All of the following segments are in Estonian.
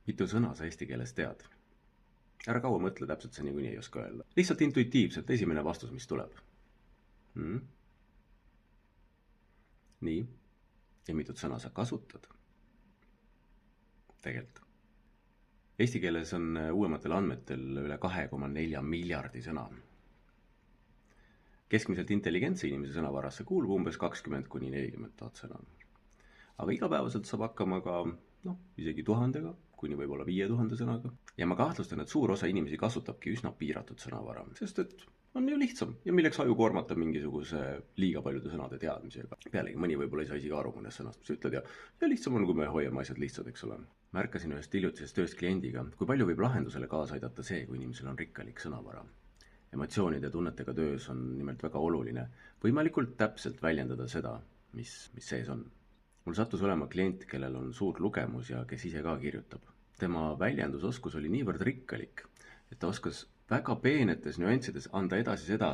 Mitu sõna sa eesti keeles tead? Ära kaua mõtle, täpselt sa niikuinii ei oska öelda. Lihtsalt intuitiivselt esimene vastus, mis tuleb. Nii. Ja mitut sõna sa kasutad? Tegelikult. Eesti keeles on uuematel andmetel üle 2,4 miljardi sõna. Keskmiselt intelligentse inimese sõnavarasse kuulub umbes 20–40 000 sõna. Aga igapäevaselt saab hakkama ka isegi 1000-ga, kuni võib-olla 5000 sõnaga. Ja ma kahtlustan, et suur osa inimesi kasutabki üsna piiratud sõnavara, sest et on ju lihtsam ja milleks aju koormata mingisuguse liiga paljude sõnade teadmisega. Pealegi mõni võib-olla ei saa isegi aru mõnest sõnast, mis ütled ja lihtsam on, kui me hoiame asjad lihtsad, eks ole. Märkasin ühest hiljutisest tööst kliendiga, kui palju võib lahendusele kaasa aidata see, kui inimesel on rikkalik sõnavara. Emotsioonide ja tunnetega töös on nimelt väga oluline võimalikult täpselt väljendada seda, mis sees on. Mul sattus olema klient, kellel on suur lugemus ja kes ise ka kirjutab. Tema väljendusoskus oli niivõrd rikkalik, et ta oskas väga peenetes nüanssides anda edasi seda,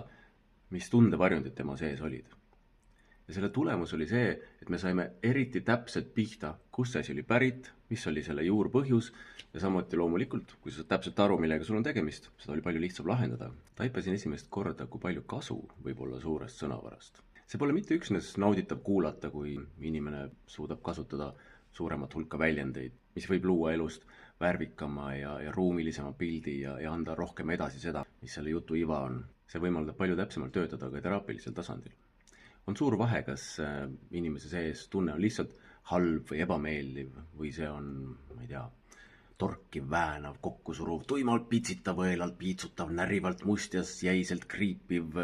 mis tundevarjundid tema sees olid. Ja selle tulemus oli see, et me saime eriti täpselt pihta, kust see asi oli pärit, mis oli selle juurpõhjus ja samuti loomulikult, kui sa täpselt aru, millega sul on tegemist, seda oli palju lihtsam lahendada. Taipasin esimest korda, kui palju kasu võib olla suurest sõnavarast. See pole mitte üksnes nauditav kuulata, kui inimene suudab kasutada suuremat hulka väljendeid, mis võib luua elust värvikama ja ruumilisema pildi ja anda rohkem edasi seda, mis selle jutu iva on. See võimaldab palju täpsemalt töötada ka teraapilisel tasandil. On suur vahe, kas inimese sees tunne on lihtsalt halb või ebameeldiv või see on, ma ei tea, torkiv, väänav, kokkusuruv, tuimalt pitsitav, õelalt piitsutav, närivalt mustjas, jäiselt kriipiv,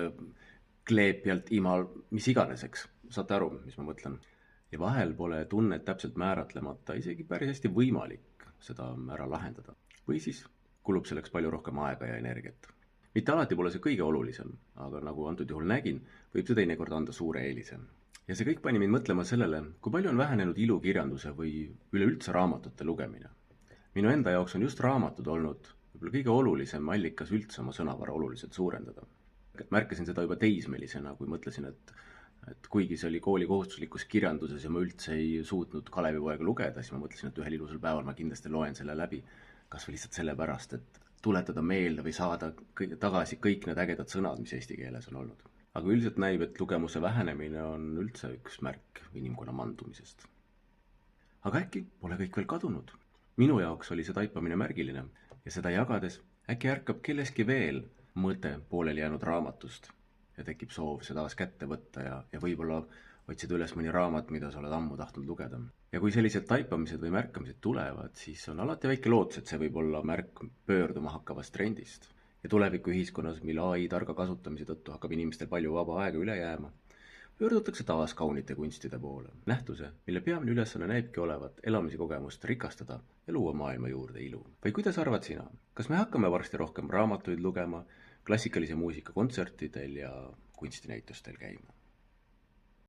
kleepjalt imal, mis iganeseks. Saate aru, mis ma mõtlen? Ja vahel pole tunnet täpselt määratlemata isegi päris hästi võimalik seda ära lahendada. Või siis kulub selleks palju rohkem aega ja energiat. Mitte alati pole see kõige olulisem, aga nagu antud juhul nägin, võib see teinekord anda suure eelise. Ja see kõik pani mind mõtlema sellele, kui palju on vähenenud ilukirjanduse või üleüldse raamatute lugemine. Minu enda jaoks on just raamatud olnud võib-olla kõige olulisem allikas üldse oma sõnavara oluliselt suurendada. Märkasin seda juba teismelisena, kui mõtlesin, et kuigi see oli kooli kohustuslikus kirjanduses ja ma üldse ei suutnud Kalevipoega lugeda, siis ma mõtlesin, et ühel ilusal päeval ma kindlasti loen selle läbi, kas või lihtsalt sellepärast, et tuletada meelde või saada tagasi kõik need ägedad sõnad, mis eesti keeles on olnud. Aga üldiselt näib, et lugemuse vähenemine on üldse üks märk inimkonna mandumisest. Aga äkki pole kõik veel kadunud. Minu jaoks oli see taipamine märgiline ja seda jagades äkki ärkab kelleski veel mõte pooleli jäänud raamatust ja tekib soov seda taas kätte võtta ja võib-olla otsida üles mõni raamat, mida sa oled ammu tahtnud lugeda. Ja kui sellised taipamised või märkamised tulevad, siis on alati väike lootus, et see võib olla märk pöörduma hakkavast trendist. Ja tuleviku ühiskonnas, mille AI targa kasutamise tõttu hakkab inimestel palju vaba aega üle jääma, pöördutakse taas kaunite kunstide poole. Nähtuse, mille peamine ülesanne näibki olevat elamise kogemust rikastada ja luua maailma juurde ilu. Või kuidas arvad sina? Kas me hakkame varsti rohkem raamatuid lugema, klassikalise muusika kontsertidel ja kunstinäitustel käima?